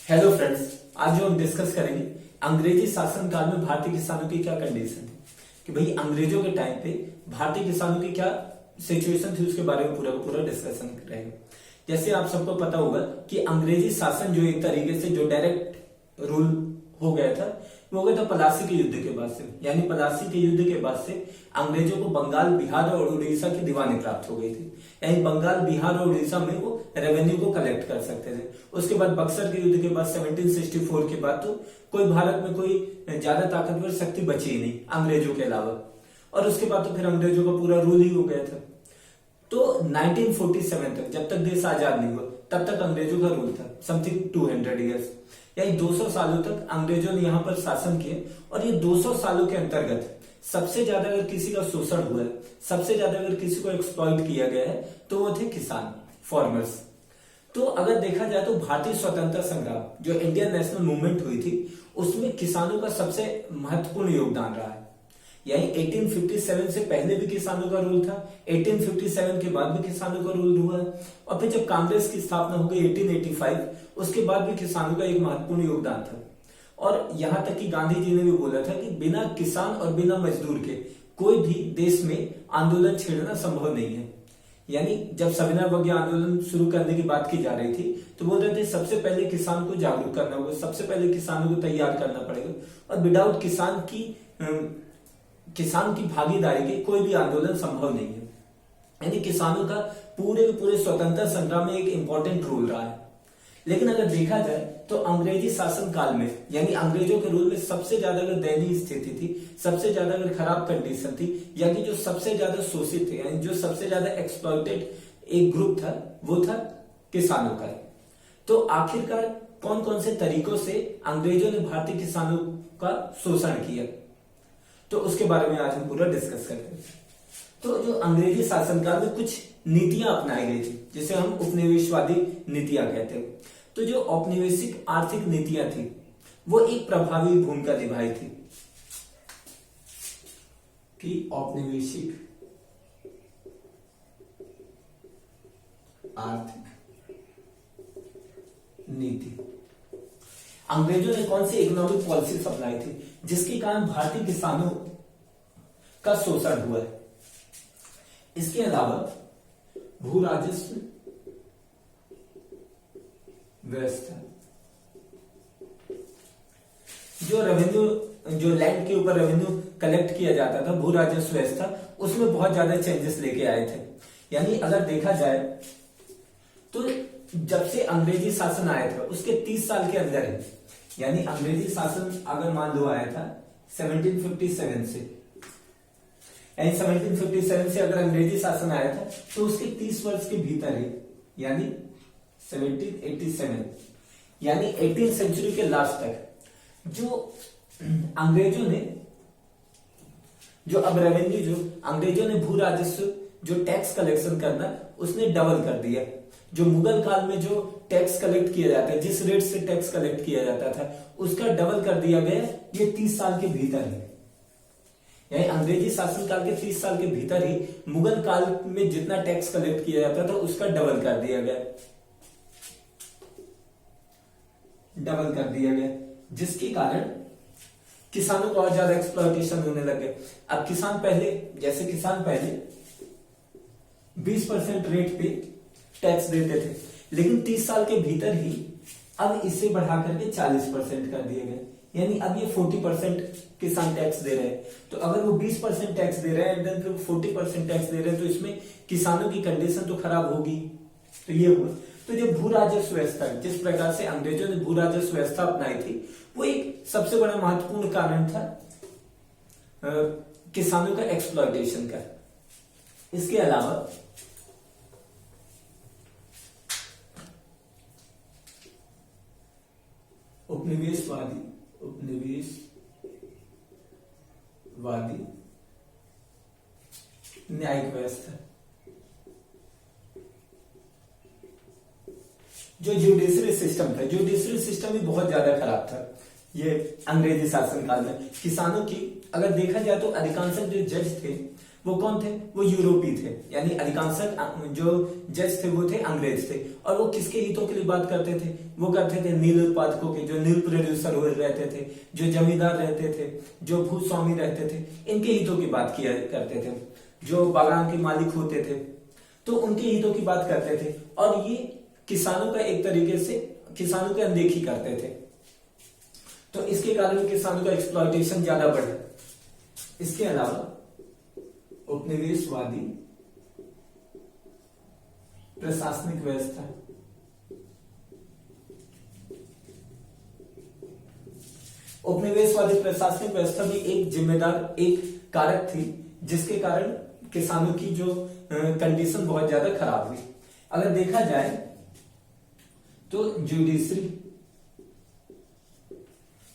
Hello friends, आज जो हम डिस्कस करेंगे अंग्रेजी शासन काल में भारतीय किसानों की क्या कंडीशन थी कि भाई अंग्रेजों के टाइम पे भारतीय किसानों की क्या सिचुएशन थी, उसके बारे में पूरा का पूरा डिस्कशन रहेगा। जैसे आप सबको पता होगा कि अंग्रेजी शासन जो एक तरीके से जो डायरेक्ट रूल हो गया था वो हो गया था प्लासी के युद्ध के बाद से। यानी प्लासी के युद्ध के बाद से अंग्रेजों को बंगाल, बिहार और उड़ीसा की दीवानी प्राप्त हो गई थी। यानी बंगाल, बिहार और उड़ीसा में वो रेवेन्यू को कलेक्ट कर सकते थे। उसके बाद बक्सर के युद्ध के बाद 1764 के बाद तो कोई भारत में कोई ज्यादा ताकतवर शक्ति बची ही नहीं अंग्रेजों के अलावा, और उसके बाद तो फिर अंग्रेजों का पूरा रूल ही हो गया था। तो 1947 तक, जब तक देश आजाद नहीं हुआ तब तक अंग्रेजों का रूल था, समथिंग 200 ईयर्स, यानी 200 सालों तक अंग्रेजों ने यहाँ पर शासन किए। और ये 200 सालों के अंतर्गत सबसे ज्यादा अगर किसी का शोषण हुआ है, सबसे ज्यादा अगर किसी को एक्सप्लॉइट किया गया है तो वो थे किसान, फार्मर्स। तो अगर देखा जाए तो भारतीय स्वतंत्रता संग्राम जो इंडियन नेशनल मूवमेंट हुई थी उसमें किसानों का सबसे महत्वपूर्ण योगदान रहा है। यानी 1857 से पहले भी किसानों का रूल था, 1857 के बाद भी किसानों का रूल हुआ है, और फिर जब कांग्रेस की स्थापना हो गई 1885 उसके बाद भी किसानों का एक महत्वपूर्ण योगदान था। और यहां तक कि गांधी जी ने भी बोला था कि बिना किसान और बिना मजदूर के कोई भी देश में आंदोलन छेड़ना संभव नहीं है। यानी जब सविनय अवज्ञा आंदोलन शुरू करने की बात की जा रही थी तो बोल रहे थे सबसे पहले किसान को जागरूक करना होगा, सबसे पहले किसानों को तैयार करना पड़ेगा, और विदाउट किसान की भागीदारी के कोई भी आंदोलन संभव नहीं है। यानी किसानों का पूरे के पूरे स्वतंत्रता संग्राम में एक इंपॉर्टेंट रोल रहा है। लेकिन अगर देखा जाए तो अंग्रेजी शासन काल में, यानी अंग्रेजों के रूल में सबसे ज्यादा अगर दयनीय स्थिति थी, सबसे ज्यादा अगर खराब कंडीशन थी, यानी जो सबसे ज्यादा शोषित थे, यानी जो सबसे ज्यादा एक्सप्लॉइटेड एक ग्रुप था वो था किसानों का। तो आखिरकार कौन कौन से तरीकों से अंग्रेजों ने भारतीय किसानों का शोषण किया, तो उसके बारे में आज हम पूरा डिस्कस करते हैं। तो जो अंग्रेजी शासनकाल में कुछ नीतियां अपनाई गई थी जिसे हम उपनिवेशवादी नीतियां कहते हैं। तो जो औपनिवेशिक आर्थिक नीतियां थी वो एक प्रभावी भूमिका निभाई थी कि औपनिवेशिक आर्थिक नीति, अंग्रेजों ने कौन सी इकोनॉमिक पॉलिसीज अपनाई थी जिसके कारण भारतीय किसानों का शोषण हुआ है। इसके अलावा भू राजस्व व्यवस्था, जो रेवेन्यू, जो लैंड के ऊपर रेवेन्यू कलेक्ट किया जाता था, भू राजस्व व्यवस्था, उसमें बहुत ज्यादा चेंजेस लेके आए थे। यानी अगर देखा जाए तो जब से अंग्रेजी शासन आया था उसके 30 साल के अंदर ही, यानी अंग्रेजी शासन अगर मान लो आया था 1757 से, यानी 1757 से अगर अंग्रेजी शासन आया था तो उसके 30 वर्ष के भीतर ही, यानी 1787, यानी 18th सेंचुरी के लास्ट तक जो अंग्रेजों ने जो अब रेवेन्यू, जो अंग्रेजों ने भू राजस्व, जो टैक्स कलेक्शन करना उसने डबल कर दिया। जो मुगल काल में जो टैक्स कलेक्ट किया जाता है, जिस रेट से टैक्स कलेक्ट किया जाता था उसका डबल कर दिया गया ये 30 साल के भीतर ही। यानी अंग्रेजी शासन काल के 30 साल के भीतर ही मुगल काल में जितना टैक्स कलेक्ट किया जाता था उसका डबल कर दिया गया, डबल कर दिया गया, जिसके कारण किसानों को और ज्यादा एक्सप्लॉयटेशन होने लगे। अब किसान पहले, जैसे किसान पहले 20% रेट पे टैक्स देते थे, लेकिन 30 साल के भीतर ही अब इसे बढ़ा करके 40% कर दिए गए। यानी अब ये 40% किसान टैक्स दे रहे हैं। तो अगर वो 20% टैक्स दे रहे हैं एंड देन फिर 40% टैक्स दे रहे हैं तो इसमें किसानों की कंडीशन तो खराब होगी। तो ये हुआ। तो जो भू राजस्व व्यवस्था, जिस प्रकार से अंग्रेजों ने भू राजस्व व्यवस्था अपनाई थी वो एक सबसे बड़ा महत्वपूर्ण कारण था किसानों का एक्सप्लॉयटेशन का। इसके अलावा उपनिवेशवादी न्यायिक व्यवस्था, जो जुडिशरी सिस्टम था, जुडिशरी सिस्टम भी बहुत ज्यादा खराब था ये अंग्रेजी शासन काल में। किसानों की अगर देखा जाए तो अधिकांश जो जज थे वो कौन थे? वो यूरोपीय थे, यानी अधिकांश जो जज थे वो थे अंग्रेज थे। और वो किसके हितों के लिए बात करते थे? वो करते थे नील उत्पादकों के, जो नील प्रोड्यूसर रहते थे, जो जमींदार रहते थे, जो भूस्वामी रहते थे, इनके हितों की बात किया करते थे। जो बागान के मालिक होते थे तो उनके हितों की बात करते थे, और ये किसानों का एक तरीके से किसानों की अनदेखी करते थे। तो इसके कारण किसानों का एक्सप्लॉयटेशन ज्यादा बढ़ा। इसके अलावा उपनिवेशवादी प्रशासनिक व्यवस्था, उपनिवेशवादी प्रशासनिक व्यवस्था भी एक जिम्मेदार एक कारक थी, जिसके कारण किसानों की जो कंडीशन बहुत ज्यादा खराब हुई। अगर देखा जाए तो जुडिशरी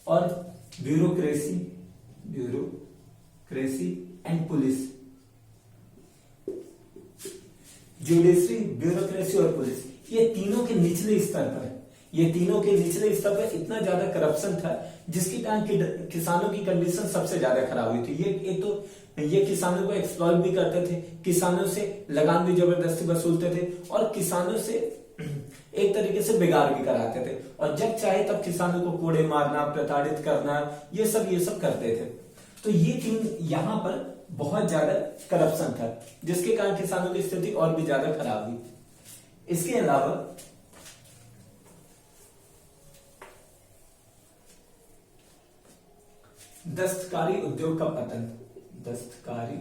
और bureaucracy and police, judiciary, bureaucracy और पुलिस, ये तीनों के निचले स्तर पर इतना ज्यादा करप्शन था, जिसके कारण किसानों की कंडीशन सबसे ज्यादा खराब हुई थी। ये किसानों को एक्सप्लॉइट भी करते थे, किसानों से लगान भी जबरदस्ती वसूलते थे, और किसानों से एक तरीके से बिगाड़ भी कराते थे, और जब चाहे तब किसानों को कोड़े मारना, प्रताड़ित करना, ये सब करते थे। तो ये तीन यहाँ पर बहुत ज्यादा करप्शन था, जिसके कारण किसानों की स्थिति और भी ज्यादा खराब हुई। इसके अलावा दस्तकारी उद्योग का पतन, दस्तकारी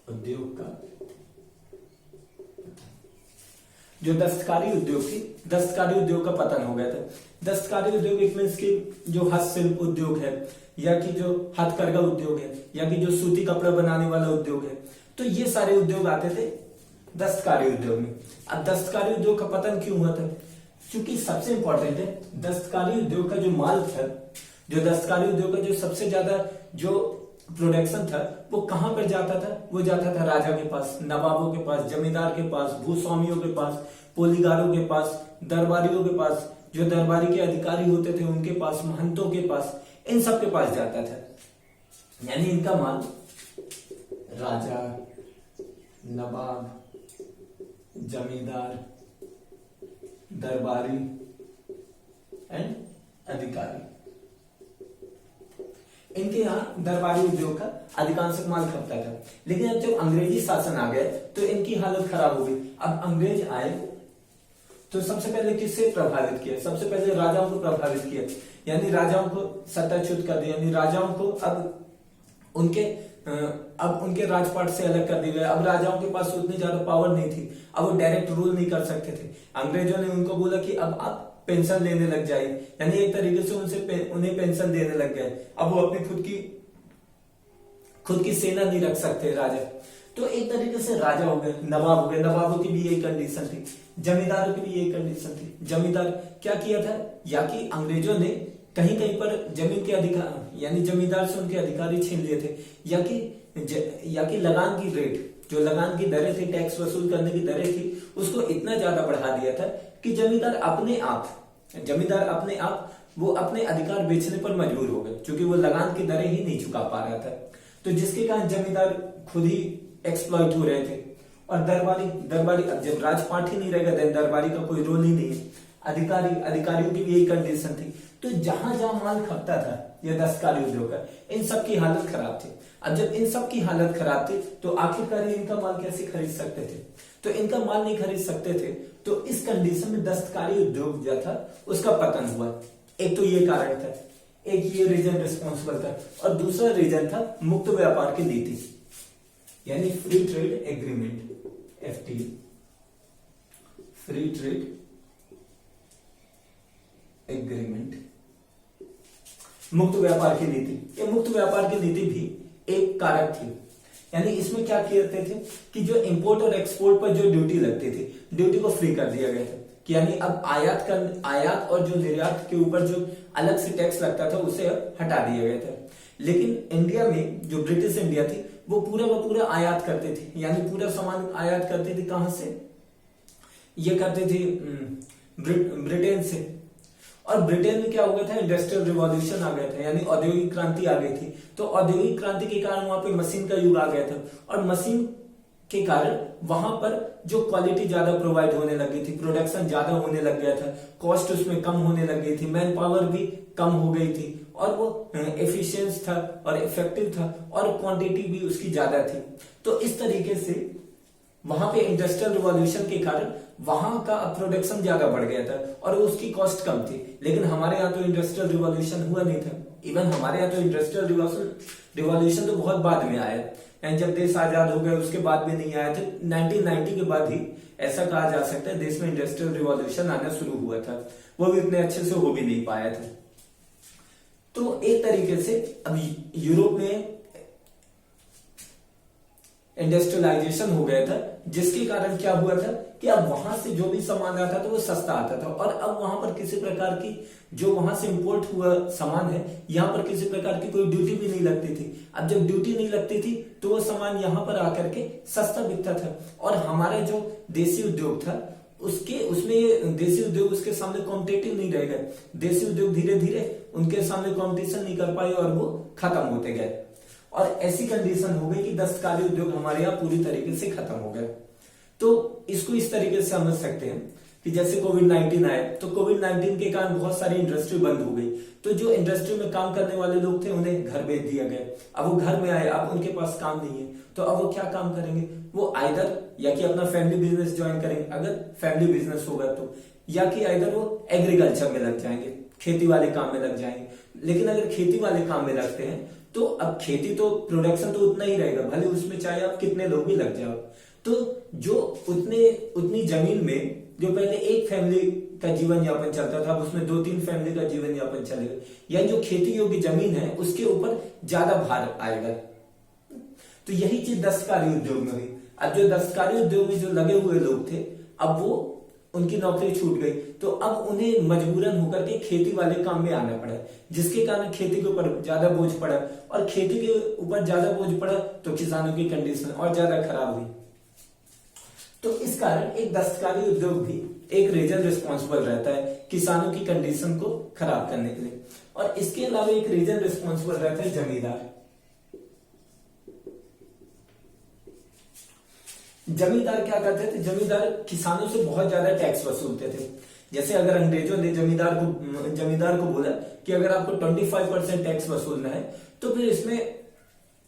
उद्योग का जो दस्तकारी उद्योग थी, दस्तकारी उद्योग का पतन हो गया था। दस्तकारी उद्योग एक मीन्स की जो हस्तशिल्प उद्योग है, या कि जो हथकरघा उद्योग है, या कि जो सूती कपड़ा बनाने वाला उद्योग है, तो ये सारे उद्योग आते थे दस्तकारी उद्योग में। अब दस्तकारी उद्योग का पतन क्यों हुआ था? क्योंकि सबसे इंपॉर्टेंट है, दस्तकारी उद्योग का जो माल था, जो दस्तकारी उद्योग का जो सबसे ज्यादा जो प्रोडक्शन था, वो कहां पर जाता था? वो जाता था राजा के पास, नवाबों के पास, जमींदार के पास, भूस्वामियों के पास, पोलीगारों के पास, दरबारियों के पास, जो दरबारी के अधिकारी होते थे उनके पास, महंतों के पास, इन सब के पास जाता था। यानी इनका माल राजा, नवाब, जमींदार, दरबारी एंड अधिकारी, इनके यहाँ दरबारी उद्योग का अधिकांश माल खपता था। लेकिन अब जब अंग्रेजी शासन आ गए तो इनकी हालत खराब हो गई। अब अंग्रेज आए तो सबसे पहले किससे प्रभावित किया? सबसे पहले राजाओं को प्रभावित किया, यानी राजाओं को सत्ताच्युत कर दिया, यानी राजाओं को अब उनके राजपाट से अलग कर दिया गया। अब राजाओं के पास उतनी ज्यादा पावर नहीं थी, अब वो डायरेक्ट रूल नहीं कर सकते थे। अंग्रेजों ने उनको बोला कि अब आप पेंशन लेने लग जाए, यानी एक तरीके से उन्हें पेंशन देने लग गए। अब वो अपनी खुद की सेना नहीं रख सकते राजा, तो एक तरीके से राजा हो गए, नवाब हो गए। नवाबों की भी यही कंडीशन थी, जमींदारों की भी यही कंडीशन थी। जमींदार क्या किया था, या कि अंग्रेजों ने कहीं कहीं पर जमीन के अधिकार, यानी जमींदार से उनके अधिकारी छीन लिए थे, या कि लगान की रेट, जो लगान की दरें थी, टैक्स वसूल करने की दरें थी, उसको इतना ज्यादा बढ़ा दिया था कि जमींदार अपने आप वो अपने अधिकार बेचने पर मजबूर हो गए, क्योंकि वो लगान की दरें ही नहीं चुका पा रहा था। तो जिसके कारण जमींदार खुद ही एक्सप्लॉइट हो रहे थे। और दरबारी अब जब राजपाट ही नहीं रहेगा, दरबारी का कोई रोल ही नहीं है। अधिकारियों की भी यही कंडीशन थी। तो जहां जहां माल खपता था ये दस्तकारी उद्योग का, इन सब की हालत खराब थी। अब जब इन सब की हालत खराब थी तो आखिरकार इनका माल कैसे खरीद सकते थे? तो इनका माल नहीं खरीद सकते थे, तो इस कंडीशन में दस्तकारी उद्योग जो था उसका पतन हुआ। एक तो ये कारण था, एक ये रीजन रिस्पॉन्सिबल था, और दूसरा रीजन था मुक्त व्यापार की नीति, यानी free trade agreement, FTA, free trade agreement, मुक्त व्यापार की नीति। ये मुक्त व्यापार की नीति भी एक कारक थी। यानी इसमें क्या करते थे कि जो इंपोर्ट और एक्सपोर्ट पर जो ड्यूटी लगती थी, ड्यूटी को फ्री कर दिया गया था, कि यानी अब आयात और जो निर्यात के ऊपर जो अलग से टैक्स लगता था उसे अब हटा दिया गया था। लेकिन इंडिया में जो ब्रिटिश इंडिया थी वो पूरा का पूरा आयात करते थे, यानी पूरा सामान आयात करते थे। कहां से? ये करते थे ब्रिटेन से। और ब्रिटेन में क्या हो गया था, इंडस्ट्रियल रिवॉल्यूशन आ गया था, यानी औद्योगिक क्रांति आ गई थी। तो औद्योगिक क्रांति के कारण वहां पे मशीन का युग आ गया था, और मशीन के कारण वहां पर जो क्वालिटी ज्यादा प्रोवाइड होने लगी थी, प्रोडक्शन ज्यादा होने लग गया था, कॉस्ट उसमें कम होने लग गई थी, मैन पावर भी कम हो गई थी, और वो एफिशिएंट था और इफेक्टिव था, और क्वांटिटी भी उसकी ज्यादा थी। तो इस तरीके से वहां पे इंडस्ट्रियल रिवॉल्यूशन के कारण वहां का प्रोडक्शन ज्यादा बढ़ गया था और उसकी कॉस्ट कम थी। लेकिन हमारे यहाँ तो इंडस्ट्रियल रिवॉल्यूशन हुआ नहीं था। इवन हमारे यहाँ तो इंडस्ट्रियल रिवॉल्यूशन तो बहुत बाद में आया, एंड जब देश आजाद हो गया उसके बाद में नहीं आया था। 1990 के बाद ही ऐसा कहा जा सकता है देश में इंडस्ट्रियल रिवॉल्यूशन आना शुरू हुआ था, वो भी इतने अच्छे से हो भी नहीं पाया था। तो एक तरीके से अब यूरोप में इंडस्ट्रियलाइजेशन हो गया था, जिसके कारण क्या हुआ था कि अब वहां से जो भी सामान आता था वो सस्ता आता था, और अब वहां पर किसी प्रकार की जो वहां से इंपोर्ट हुआ सामान है, यहाँ पर किसी प्रकार की कोई ड्यूटी भी नहीं लगती थी। अब जब ड्यूटी नहीं लगती थी तो वो सामान यहाँ पर आकर के सस्ता बिकता था, और हमारा जो देसी उद्योग था उसमें देसी उद्योग उसके सामने कॉम्पिटेटिव नहीं रहेगा। देसी उद्योग धीरे धीरे उनके सामने कॉम्पिटिशन नहीं कर पाए और वो खत्म होते गए, और ऐसी कंडीशन हो गई कि दस्तकारी उद्योग हमारे यहाँ पूरी तरीके से खत्म हो गया। तो इसको इस तरीके से समझ सकते हैं कि जैसे कोविड-19 आया, तो कोविड-19 के कारण बहुत सारी इंडस्ट्री बंद हो गई, तो जो इंडस्ट्री में काम करने वाले लोग थे उन्हें घर भेज दिया गया। अब वो घर में आए, अब उनके पास काम नहीं है, तो अब वो क्या काम करेंगे, वो आइदर या कि अपना फैमिली बिजनेस ज्वाइन करेंगे, अगर फैमिली बिजनेस होगा तो, या कि आइदर वो एग्रीकल्चर में लग जाएंगे, खेती वाले काम में लग जाएंगे। लेकिन अगर खेती वाले काम में लगते हैं तो अब खेती तो प्रोडक्शन तो उतना ही रहेगा, भले उसमें चाहे आप कितने लोग भी लग जाओ। तो जो उतनी जमीन में जो पहले एक फैमिली का जीवन यापन चलता था, अब उसमें 2-3 फैमिली का जीवन यापन चलेगा, यानी जो खेती योग्य जमीन है उसके ऊपर ज्यादा भार आएगा। तो यही चीज दस्तकारी उद्योग में हुई। अब जो दस्तकारी उद्योग में जो लगे हुए लोग थे, अब वो उनकी नौकरी छूट गई, तो अब उन्हें मजबूरन होकर के खेती वाले काम में आना पड़ा, जिसके कारण खेती के ऊपर ज्यादा बोझ पड़ा, और खेती के ऊपर ज्यादा बोझ पड़ा तो किसानों की कंडीशन और ज्यादा खराब हुई। तो इस कारण एक दस्तकारी उद्योग भी एक रीजन रिस्पॉन्सिबल रहता है किसानों की कंडीशन को खराब करने के लिए, और इसके अलावा एक रीजन रिस्पॉन्सिबल रहता है जमींदार। जमींदार क्या करते थे, जमींदार किसानों से बहुत ज्यादा टैक्स वसूलते थे। जैसे अगर अंग्रेजों ने जमींदार को बोला कि अगर आपको 25% टैक्स वसूलना है, तो फिर इसमें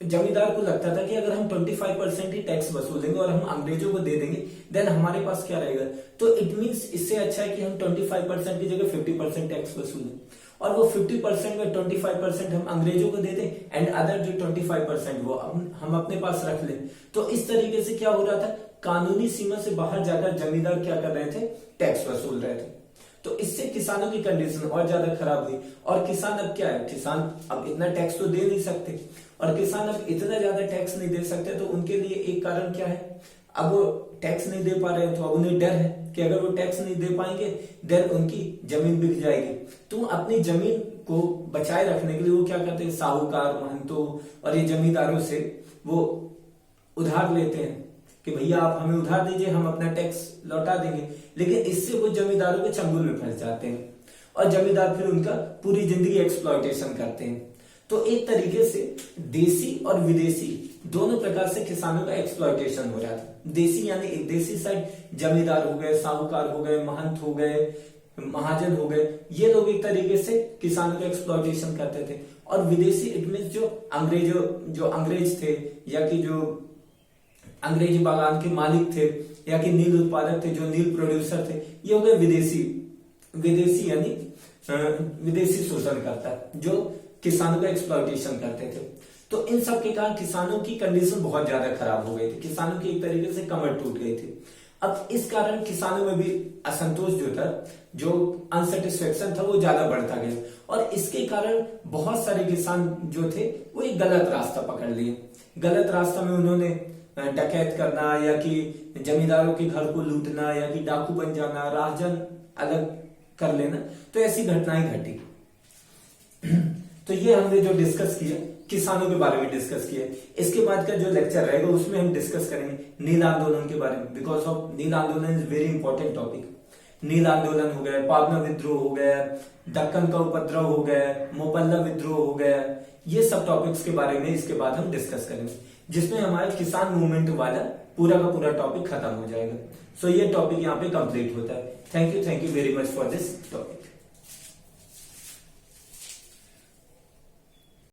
जमींदार को लगता था कि अगर हम 25% ही टैक्स वसूलेंगे और हम अंग्रेजों को दे देंगे, देन हमारे पास क्या रहेगा। तो इट मींस इससे अच्छा है कि हम 25% की जगह 50% टैक्स वसूलें, और वो 50% में 25% हम अंग्रेजों को दे दें, एंड अदर जो 25% वो हम अपने पास रख लें। तो इस तरीके से क्या हो रहा था, कानूनी सीमा से बाहर जाकर जमींदार क्या कर रहे थे, टैक्स वसूल रहे थे। तो इससे किसानों की कंडीशन और ज्यादा खराब हुई, और किसान अब क्या है, किसान अब इतना टैक्स तो दे नहीं सकते, और किसान अब इतना ज्यादा टैक्स नहीं दे सकते, तो उनके लिए एक कारण क्या है, अब वो टैक्स नहीं दे पा रहे हैं, तो अब उन्हें डर है कि अगर वो टैक्स नहीं दे पाएंगे देन उनकी जमीन बिक जाएगी। तो अपनी जमीन को बचाए रखने के लिए वो क्या करते हैं, साहूकार, महंतों और ये जमींदारों से वो उधार लेते हैं कि भैया आप हमें उधार दीजिए, हम अपना टैक्स लौटा देंगे। लेकिन इससे वो जमींदारों के चंगुल में फंस जाते हैं, और जमींदार फिर उनका पूरी जिंदगी एक्सप्लॉयटेशन करते हैं। तो एक तरीके से देसी और विदेशी दोनों प्रकार से किसानों का एक्सप्लॉयटेशन हो रहा था। देसी यानी एक देसी साइड जमींदार हो गए, साहूकार हो गए, महंत हो गए, महाजन हो गए, ये लोग एक तरीके से किसानों का एक्सप्लॉयटेशन करते थे। और विदेशी इट मींस जो अंग्रेज थे, या कि जो अंग्रेजी बागान के मालिक थे, या कि नील उत्पादक थे, जो नील प्रोड्यूसर थे, ये हो गए विदेशी यानी विदेशी शोषणकर्ता जो किसानों का एक्सप्लॉयटेशन करते थे। तो इन सब के कारण किसानों की कंडीशन बहुत ज्यादा खराब हो गई थी, किसानों की एक तरीके से कमर टूट गई थी। अब इस कारण किसानों में भी असंतोष जो था, जो अनसेटिस्फेक्शन था, वो ज्यादा बढ़ता गया, और इसके कारण बहुत सारे किसान जो थे वो एक गलत रास्ता पकड़ लिए। गलत रास्ता में उन्होंने डकैत करना, या कि जमींदारों के घर को लूटना, या कि डाकू बन जाना, राहजन अलग कर लेना, तो ऐसी घटनाएं घटी। तो ये हमने जो डिस्कस किया, किसानों के बारे में डिस्कस किया। इसके बाद का जो लेक्चर रहेगा उसमें हम डिस्कस करेंगे नील आंदोलन के बारे में, बिकॉज ऑफ नील आंदोलन इज वेरी इंपॉर्टेंट टॉपिक। नील आंदोलन हो गया, पावना विद्रोह हो गया, दक्कन का उपद्रव हो गया, मोपल्ला विद्रोह हो गया, ये सब टॉपिक्स के बारे में इसके बाद हम डिस्कस करेंगे, जिसमें हमारे किसान मूवमेंट वाला पूरा का पूरा टॉपिक खत्म हो जाएगा। सो ये टॉपिक यहाँ पे कंप्लीट होता है। Thank you very much for this topic.